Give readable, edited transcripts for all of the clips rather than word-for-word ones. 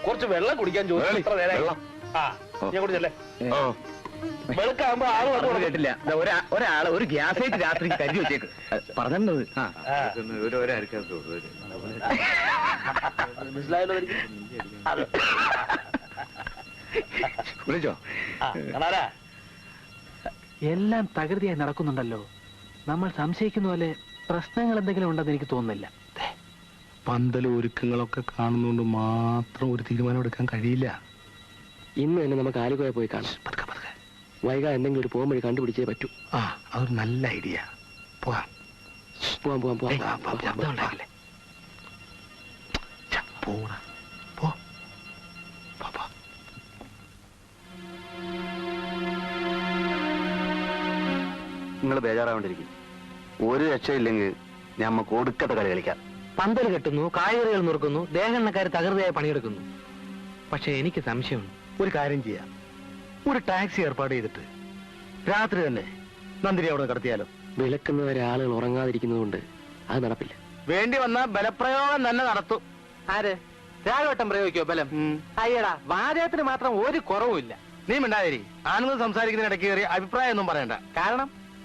കുറച്ച് വെള്ളം കുടിക്കാൻ ചോദിച്ചു. ഞാൻ കുടിച്ചല്ലേ? വെളുക്കാകുമ്പോ ആള് കേട്ടില്ല. ഒരാള് ഒരു ഗ്യാസ് ആയിട്ട് രാത്രി കരുതി വെച്ചേക്ക് പറഞ്ഞത്. മനസ്സിലായല്ലോ. വിളിച്ചോ? എല്ലാം തകൃതിയായി നടക്കുന്നുണ്ടല്ലോ. നമ്മൾ സംശയിക്കുന്ന പോലെ പ്രശ്നങ്ങൾ എന്തെങ്കിലും ഉണ്ടെന്ന് എനിക്ക് തോന്നുന്നില്ല. പന്തലും ഒരുക്കങ്ങളൊക്കെ കാണുന്നോണ്ട് മാത്രം ഒരു തീരുമാനം എടുക്കാൻ കഴിയില്ല. ഇന്ന് തന്നെ നമുക്ക് ആലുവ പോയി കാണാം. വൈകാതെ എന്തെങ്കിലും ഒരു പോകാൻ വഴി കണ്ടുപിടിച്ചേ പറ്റൂ. അതൊരു നല്ല ഐഡിയ. പോവാം പോവാം പോവാം പോവാം. പോടാ. നിങ്ങൾ ബേജാറാവേണ്ടിരിക്കും. ഒരു രക്ഷയില്ലെങ്കിൽ ഞമ്മക്ക് ഒടുക്കത്തെ കളി കളിക്കാം. പന്തൽ കെട്ടുന്നു, കായകറികൾ നുറുക്കുന്നു, ദേഹെണ്ണക്കാർ തകൃതിയായി പണിയെടുക്കുന്നു. പക്ഷെ എനിക്ക് സംശയമുണ്ട്. ഒരു കാര്യം ചെയ്യാം. ഒരു ടാക്സി ഏർപ്പാട് ചെയ്തിട്ട് രാത്രി തന്നെ നന്ദിനി അവിടെ കടത്തിയാലോ? വിളക്കുന്നവരെ ആളുകൾ ഉറങ്ങാതിരിക്കുന്നതുകൊണ്ട് അത് നടപ്പില്ല. വേണ്ടി വന്ന ബലപ്രയോഗം തന്നെ നടത്തും. ആര്? രാഘവട്ടം പ്രയോഗിക്കോ ബലം? അയ്യടാ, വാചകത്തിന് മാത്രം ഒരു കുറവുമില്ല. നീ മിണ്ടാതിരി. ആണുങ്ങൾ സംസാരിക്കുന്നതിനിടയ്ക്ക് കയറി അഭിപ്രായം ഒന്നും പറയണ്ട.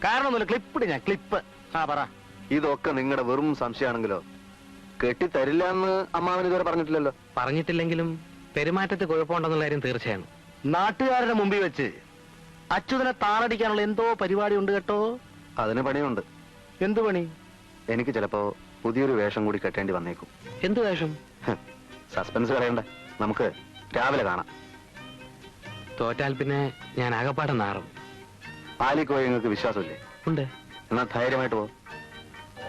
കാരണമൊന്നുമില്ല. ക്ലിപ്പിട് ഞാൻ ക്ലിപ്പ്. പറ. ഇതൊക്കെ നിങ്ങളുടെ വെറും സംശയമാണെങ്കിലോ കെട്ടിത്തരില്ല എന്ന് അമ്മാവൻ ഇതുവരെ പറഞ്ഞിട്ടില്ലല്ലോ. പറഞ്ഞിട്ടില്ലെങ്കിലും പെരുമാറ്റത്തിൽ കുഴപ്പമുണ്ടെന്നുള്ള കാര്യം തീർച്ചയാണ്. നാട്ടുകാരുടെ മുമ്പിൽ വെച്ച് അച്യുതനെ താറടിക്കാനുള്ള എന്തോ പരിപാടി ഉണ്ട് കേട്ടോ. അതിന് പണിയുണ്ട്. എന്തു പണി? എനിക്ക് ചിലപ്പോ പുതിയൊരു വേഷം കൂടി കെട്ടേണ്ടി വന്നേക്കും. എന്ത് വേഷം? സസ്പെൻസ് കളയണ്ട, നമുക്ക് രാവിലെ കാണാം. തോറ്റാൽ പിന്നെ ഞാൻ ആകപ്പാടെ നാറും. ആലിക്കോയെ നിങ്ങൾക്ക് വിശ്വാസമില്ലേ? ഉണ്ട്. എന്നാ ധൈര്യമായിട്ട്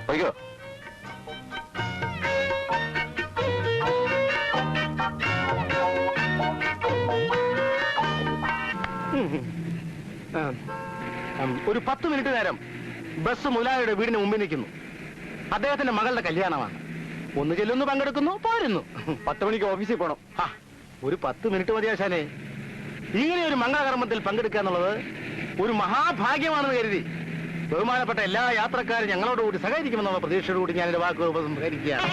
പോയിക്കോ. ഒരു 10 മിനിറ്റ് നേരം ബസ് മുതലാളിയുടെ വീടിന് മുമ്പിൽ നിൽക്കുന്നു. അദ്ദേഹത്തിന്റെ മകളുടെ കല്യാണമാണ്. ഒന്ന് ചെല്ലുന്നു, പങ്കെടുക്കുന്നു, പോരുന്നു. 10 മണിക്ക് ഓഫീസിൽ പോണം. ഒരു 10 മിനിറ്റ് മതിയാശാനെ. ഇങ്ങനെ ഒരു മംഗളകർമ്മത്തിൽ പങ്കെടുക്കുക എന്നുള്ളത് ഒരു മഹാഭാഗ്യമാണെന്ന് കരുതി ബഹുമാനപ്പെട്ട എല്ലാ യാത്രക്കാരും ഞങ്ങളോടുകൂടി സഹകരിക്കുമെന്നുള്ള പ്രതീക്ഷയോടുകൂടി ഞാൻ എന്റെ വാക്കുകൾ ഉപസംഹരിക്കുകയാണ്.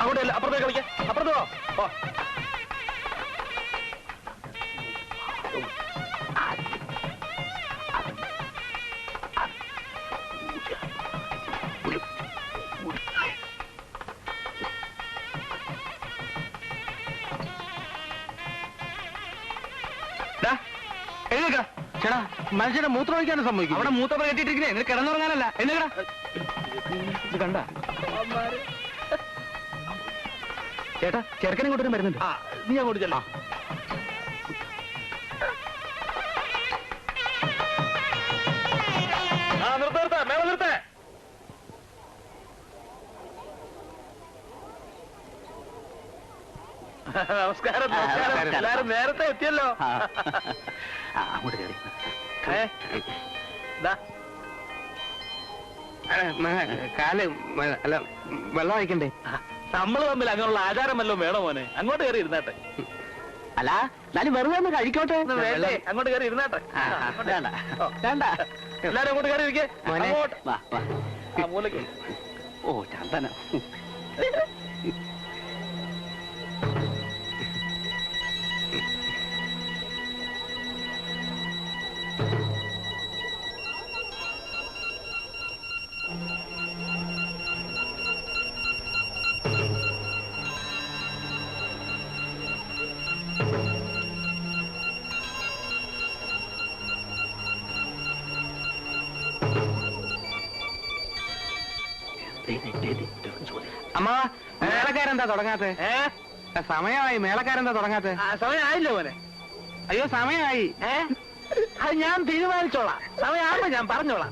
അങ്ങോട്ടല്ല, അപ്പുറത്തേക്ക് കളിക്കാം. അപ്പുറത്ത് പോ. എഴുന്നേക്ക. ചേട്ടാ, മനുഷ്യനെ മൂത്രം ഒഴിക്കാനും സംഭവിക്കും. അവിടെ മൂത്രം കെട്ടിട്ടിരിക്കുന്നേ, നിനക്ക് കിടന്നുറങ്ങാനല്ല. എഴുന്നേക്കടാ. ഇത് കണ്ട ചേട്ടാ, ചെറുക്കനെ കൊണ്ടുവരും വരുന്നുണ്ട്. നീ അങ്ങോട്ട് ചെല്ലാ. നിർത്ത മേള നിർത്തേ. നമസ്കാരം. നമസ്കാരം. എല്ലാരും നേരത്തെ എത്തിയല്ലോ. അങ്ങോട്ട് കയറി. കാല് അല്ല, വെള്ളം ഒഴിക്കണ്ടേ? നമ്മൾ തമ്മിൽ അങ്ങനെയുള്ള ആചാരമല്ലോ വേണോ മോനെ? അങ്ങോട്ട് കയറി ഇരുന്നാട്ടെ. അല്ല, എന്നാലും വെറുതെ ഒന്ന് കഴിക്കോട്ടെ. അങ്ങോട്ട് കയറി ഇരുന്നാട്ടെ. വേണ്ട, എല്ലാരും അങ്ങോട്ട് കയറി ഇരിക്കേ. മൂലക്ക്. ഓ ചന്ദന. അമ്മ, വേലക്കാരെന്താ തുടങ്ങാത്തെ? സമയമായി, മേളക്കാരെന്താ തുടങ്ങാത്ത? സമയം ആയില്ലോ മോനെ. അയ്യോ സമയമായി. അത് ഞാൻ തീരുമാനിച്ചോളാം. സമയമാകുമ്പോ ഞാൻ പറഞ്ഞോളാം.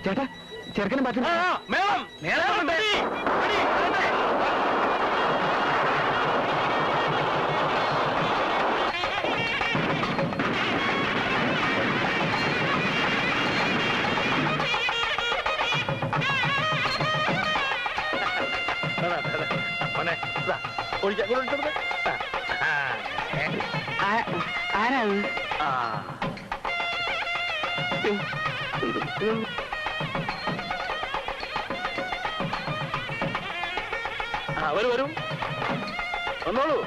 ചേട്ടാ ചെറുക്കനും പറ്റില്ല. മേളം മേളം ആരാണ്? വരും വന്നോളൂ.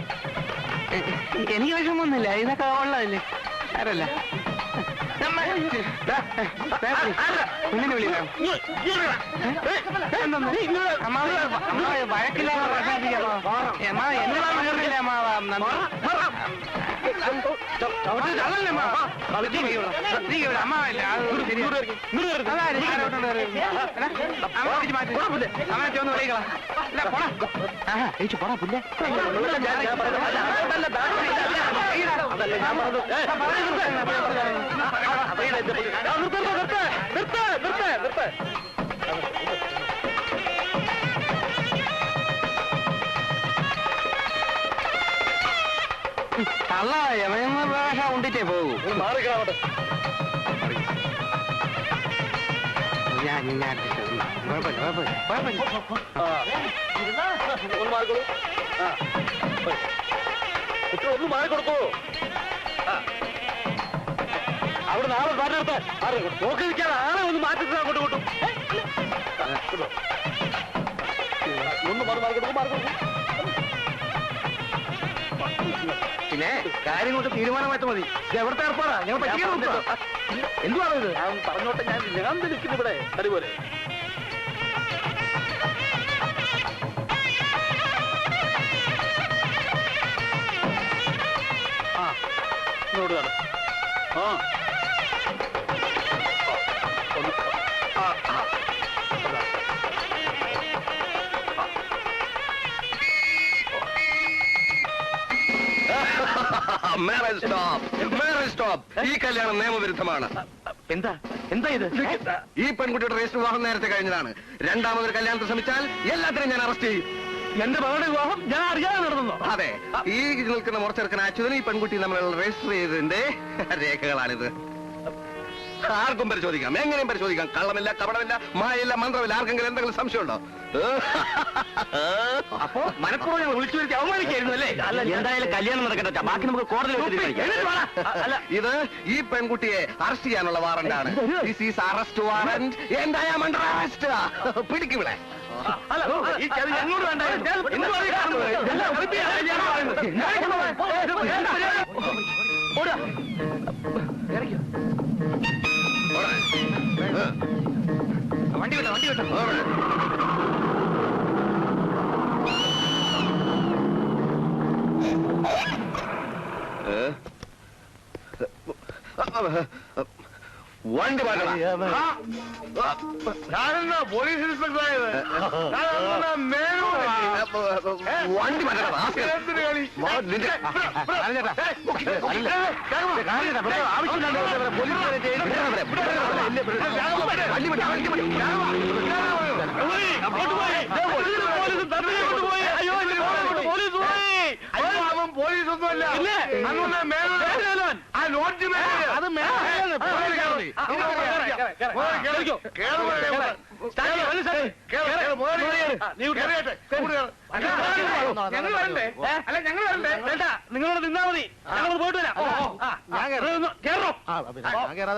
എനിക്ക് വിഷമൊന്നുമില്ല, ഇതൊക്കെ ഉള്ളതല്ലേ, ആരല്ല കുഞ്ഞിനെ വിളിക്കാം. വഴക്കില്ലാതെ പോടാ പുല്ലേ. അല്ല യമയമ്മ ഭാഷ ഉണ്ടിട്ടേ പോകൂ. ഒന്ന് മാറിക്കൊടുക്കൂ. അവിടെ നാളെ മാറ്റി നോക്കി നിൽക്കാൻ ആളെ ഒന്ന് മാറ്റി അങ്ങോട്ട് കൂട്ടും. ഒന്ന് മാറിക്കൊടുക്കും. പിന്നെ കാര്യം കൊണ്ട് തീരുമാനമായിട്ട് മതി. ഇത് എവിടുത്തെ ഏർപ്പാടാ? ഞങ്ങൾ എന്തുവാണ് ഇത്? ഞാൻ പറഞ്ഞോട്ടെ, ഞാൻ നിൽക്കുന്നു ഇവിടെ അതുപോലെ. ഇങ്ങോട്ട് കാണും. ഈ കല്യാണം നിയമവിരുദ്ധമാണ്. എന്താ എന്താ ഇത്? ഈ പെൺകുട്ടിയുടെ രജിസ്റ്റർ വിവാഹം നേരത്തെ കഴിഞ്ഞതാണ്. രണ്ടാമതൊരു കല്യാണത്തെ ശ്രമിച്ചാൽ എല്ലാത്തിനും ഞാൻ അറസ്റ്റ് ചെയ്യും. എന്റെ മകളുടെ വിവാഹം ഞാൻ അറിയാതെ നടന്നോ? അതെ, ഈ നിൽക്കുന്ന മുറച്ചെറുക്കൻ അച്യുതനും ഈ പെൺകുട്ടി തമ്മിലുള്ള രജിസ്റ്റർ ചെയ്തതിന്റെ രേഖകളാണിത്. ആർക്കും പരിശോധിക്കാം, എങ്ങനെയും പരിശോധിക്കാം. കള്ളമില്ല, കപടമില്ല, മായയില്ല, മന്ത്രമില്ല. ആർക്കെങ്കിലും എന്തെങ്കിലും സംശയമുണ്ടോ? അപ്പോ മനഃപൂർവ്വം ഞാൻ വിളിച്ചു വരുത്തി അവമാനിക്കായിരുന്നു അല്ലേ? എന്തായാലും കല്യാണം നടക്കട്ടെ, ബാക്കി നമുക്ക് കോടതിയിൽ. അല്ല, ഇത് ഈ പെൺകുട്ടിയെ അറസ്റ്റ് ചെയ്യാനുള്ള വാറന്റാണ്. This is arrest warrant. പിടിക്കുവിടെ. ഈ ചതി ഞങ്ങളോട് വേണ്ട. വണ്ടി വിട്ടോ, വണ്ടി വിട്ടോ. വണ്ടി മാറ്റണം. ഞാനെന്നാ പോലീസ് ഇൻസ്പെക്ടറായത്? വണ്ടി മാറ്റണം. പോലീസൊന്നുമല്ല. ആ ലോഡ്ജ് അത് ഞങ്ങൾ വരണ്ടേ? അല്ല ഞങ്ങൾ വരണ്ടേ? വേണ്ട, നിങ്ങളോട് നിന്നാ മതി. ഞങ്ങൾ പോയിട്ട് വരാം.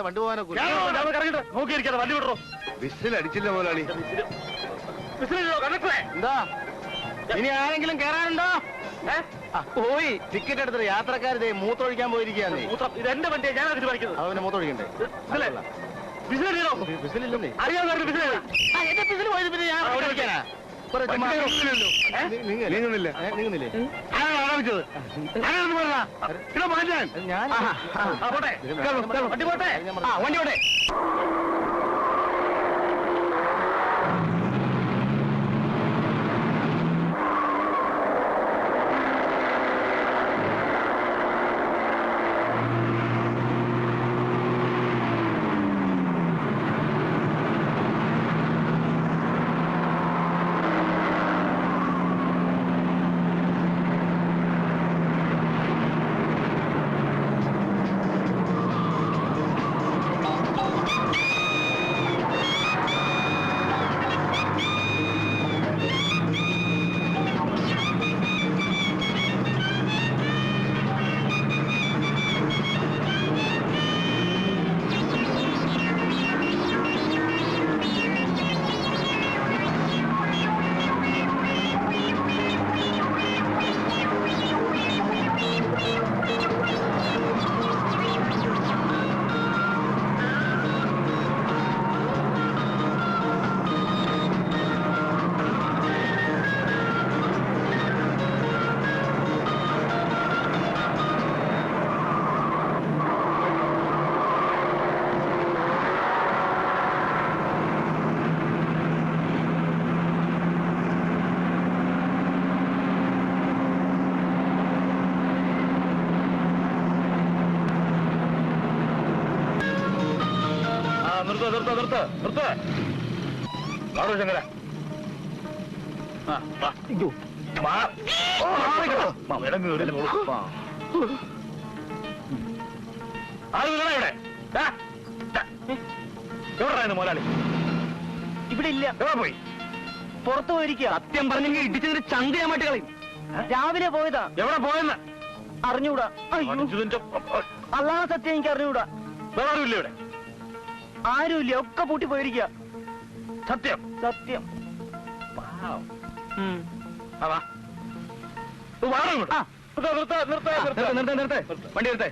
വണ്ടി പോകാനോ നോക്കിയിരിക്കാതെ വണ്ടി വിടറോ. വിസിൽ അടിച്ചില്ല മുതലാളി. വിസിലോ കണ്ടക്ടറെ? എന്താ ഇനി ആരെങ്കിലും കേറാനുണ്ടോ? പോയി ടിക്കറ്റ് എടുത്തിട്ട് യാത്രക്കാരുടെ മൂത്തൊഴിക്കാൻ പോയിരിക്കുകയാന്നേ. ഇത് എന്റെ വണ്ടിയാണ്, ഞാൻ തീരുമാനിക്കുന്നത്. അവന് മൂത്തൊഴിക്കണ്ടേ? വിസിലോ? വിസിലില്ലെന്നേ. അറിയാവുന്ന വിസിൽ എന്റെ വിസിൽ പോയത് പിന്നെ ഞാൻ നീങ്ങുന്നില്ല. നീങ്ങുന്നില്ലേ? കാണിച്ചത്? ഞാനൊന്ന് പറഞ്ഞ ഇവിടെ മാറ്റാൻ പോട്ടെ, വണ്ടി പോട്ടെ, വണ്ടി പോട്ടെ. നിർത്ത് ശങ്കര. എവിടെ മോലാളി? ഇവിടെ ഇല്ല. എവിടെ പോയി? പുറത്തു പോയിരിക്കുക. സത്യം പറഞ്ഞെങ്കിൽ ഇടിച്ചതിന് ചന്തയാമായിട്ട് കളയും. രാവിലെ പോയതാ. എവിടെ പോയെന്ന് അറിഞ്ഞൂടാ. അല്ലാതെ സത്യം എനിക്ക് അറിഞ്ഞൂടാ. വേറെ ആരുമില്ല ഇവിടെ? ആരുമില്ല, ഒക്കെ പൂട്ടി പോയിരിക്കുക. സത്യം സത്യം. വണ്ടി എടുത്തേ.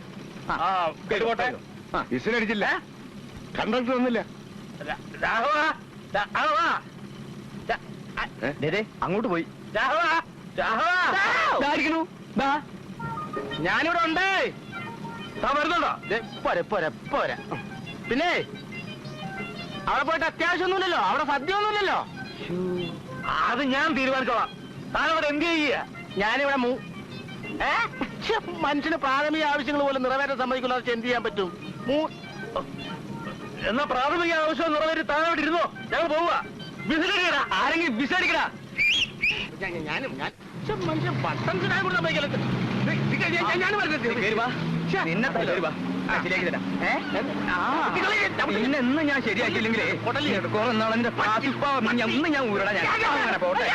വിസിലടിച്ചില്ല, കണ്ടക്ടർ ഒന്നില്ല. അങ്ങോട്ട് പോയി. ഞാനിവിടെ ഉണ്ട്. വരുന്നുണ്ടോ? പോരെ പോരെ പോരെ. പിന്നെ അവിടെ പോയിട്ട് അത്യാവശ്യമൊന്നുമില്ലല്ലോ, അവിടെ സദ്യ ഒന്നുമില്ലല്ലോ. അത് ഞാൻ തീരുമാനിച്ചോളാം. താനവിടെ എന്ത് ചെയ്യുക? ഞാനിവിടെ മനുഷ്യന് പ്രാഥമിക ആവശ്യങ്ങൾ പോലും നിറവേറ്റാൻ സമ്മതിക്കില്ല. എന്ത് ചെയ്യാൻ പറ്റും? എന്നാ പ്രാഥമിക ആവശ്യം നിറവേറ്റി താനവിടെ ഇരുന്നോ? ഞങ്ങൾ പോവുക. വിസിലടിക്കടാ, ആരെങ്കിലും വിസിലടിക്കടാ. ഞാനും മനുഷ്യൻ പട്ടണത്തിനായി കൂടെ സമ്മതിക്കല്ലോ. ഇന്ന് ഞാൻ ശരിയാക്കിയില്ലെങ്കിലേ കൊടലെടുക്കോന്നാളെന്റെ പാസിപ്പാവം ഇന്ന് ഞാൻ ഊരടാ. ഞാൻ അങ്ങനെ പോട്ടെ.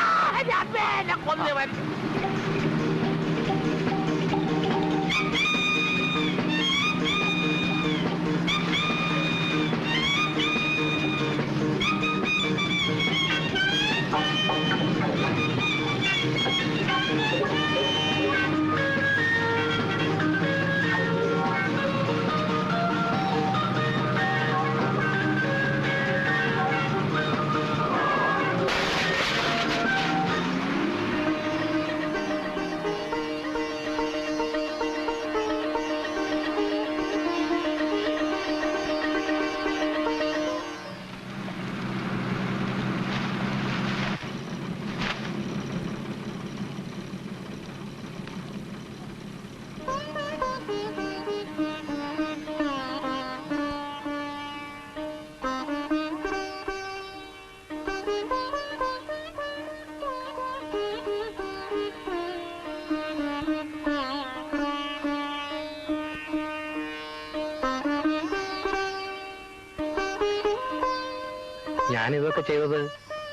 ഞാനിതൊക്കെ ചെയ്തത്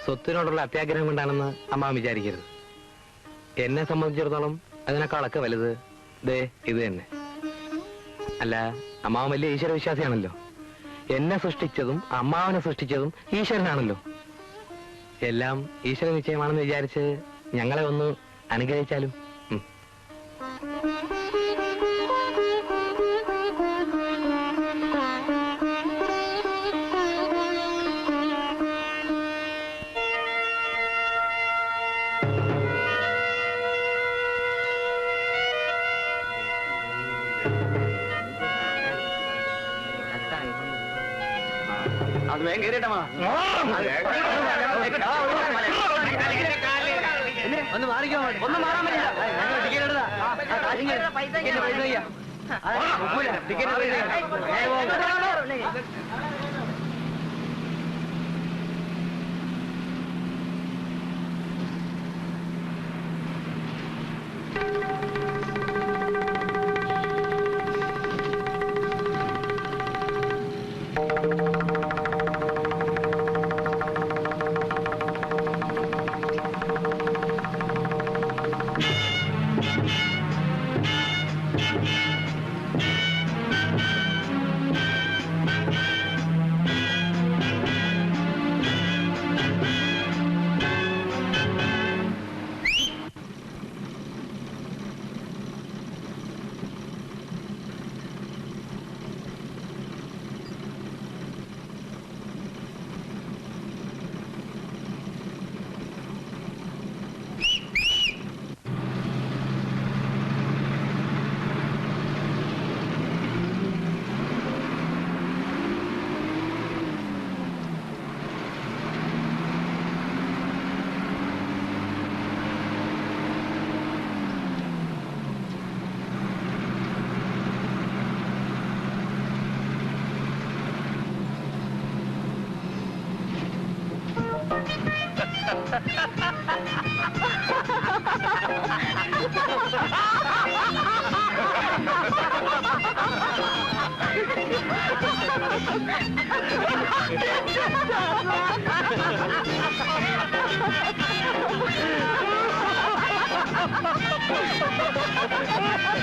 സ്വത്തിനോടുള്ള അത്യാഗ്രഹം കൊണ്ടാണെന്ന് അമ്മ വിചാരിക്കരുത്. എന്നെ സംബന്ധിച്ചിടത്തോളം അതിനേക്കാളൊക്കെ വലുത് ദേ ഇത് തന്നെ. അല്ല, അമ്മാവൻ വലിയ ഈശ്വര വിശ്വാസിയാണല്ലോ. എന്നെ സൃഷ്ടിച്ചതും അമ്മാവനെ സൃഷ്ടിച്ചതും ഈശ്വരനാണല്ലോ. എല്ലാം ഈശ്വര നിശ്ചയമാണെന്ന് വിചാരിച്ച് ഞങ്ങളെ ഒന്ന് അനുഗ്രഹിച്ചാലും. അത് വേഗം കയറിയിട്ടമാ ഒന്ന് മാറിക്കോ ഒന്നും മാറാൻ പറ്റില്ല ഞങ്ങൾ ടിക്കറ്റ് എടുത്താ ടിക്കറ്റ് പൈസ ടിക്കറ്റ് പൈസ